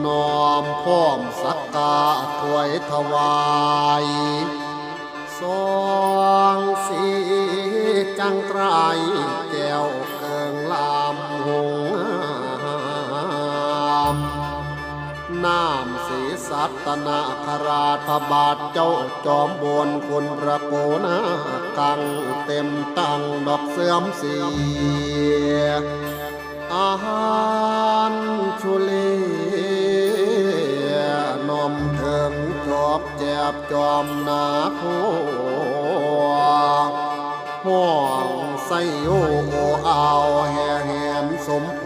น้อมพร้อมสักกาถวายถวายสองสีจังไกรแก้วเกิงลำหงน้ำสีสัตนาคราธบาทเจ้าจอมบนคนประโกนากังเต็มตั้งดอกเสื่อมเสียอาหารชุลีนมเถิงจอบแจบจอมนาโคห่วงใส่โอเอาแห่แหมสมโพ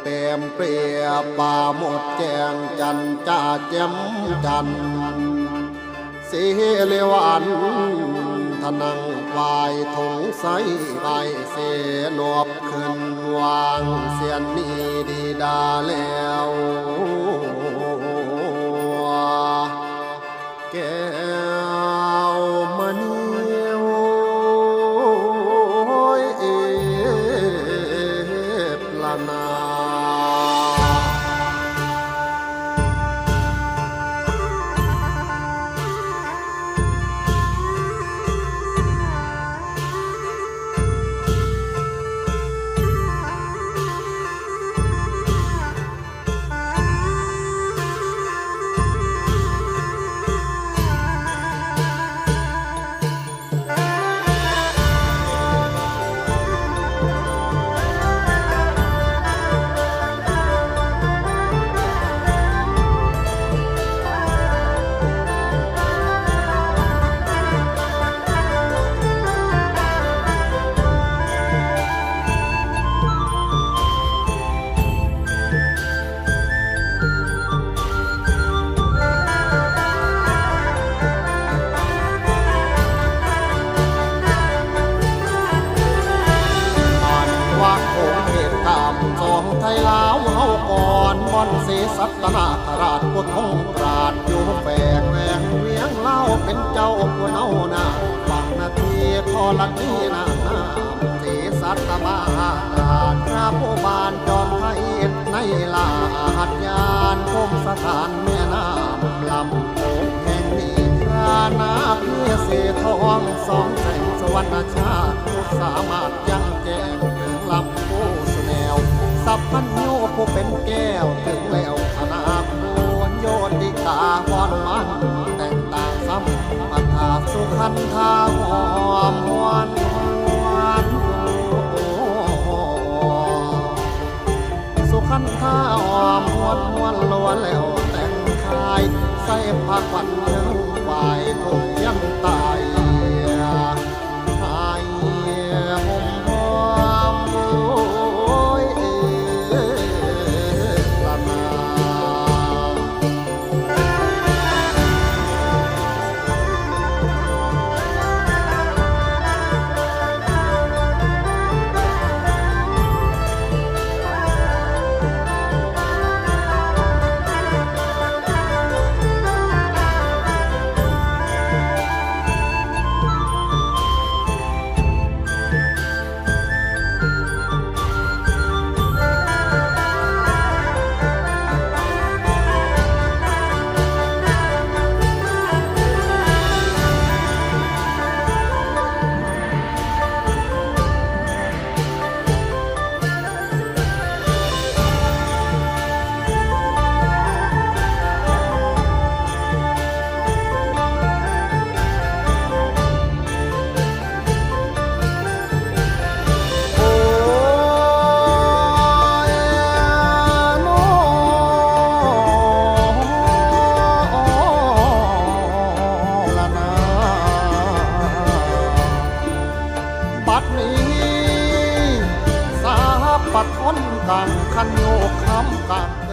เต็มเปรียบป่าหมดแจงจันจ่าแจ่มจันสีเลวันทนังวายถงใสใบเสนอบขึ้นวางเสียนนี้ดีดาแล้วแก้วมณีปลานาไทยลาวเฮาก่อนบอนเสสัตนาคราชพุทธงปราดอยู่แฝงแหวงเวียงเล่าเป็นเจ้าผู้เนาหน้าฟังนาทีทอลักนี้นาเสสัตมาราชพระผู้บานจอมไทยในลาหัดยานคมสถานแม่น้ำลำโขงแห่งนี้รานาเพียเสทองสองแสงสวรรณชาติสามารถยังแจ้งถึงลำโพสแนวสัพพัญโยผู้เป็นแก้วถึงแล้วธนาควรโยติกาวอนมันแต่งต่างซ้ำปัญหาสุขันธาหอมหวนสุขันธาหอมหวนล้วนแล้วแต่งคายใส่ผ้าขวัญเรื่องไหวทุกยันตายปัดพ้นต่างคันโยกคำกัน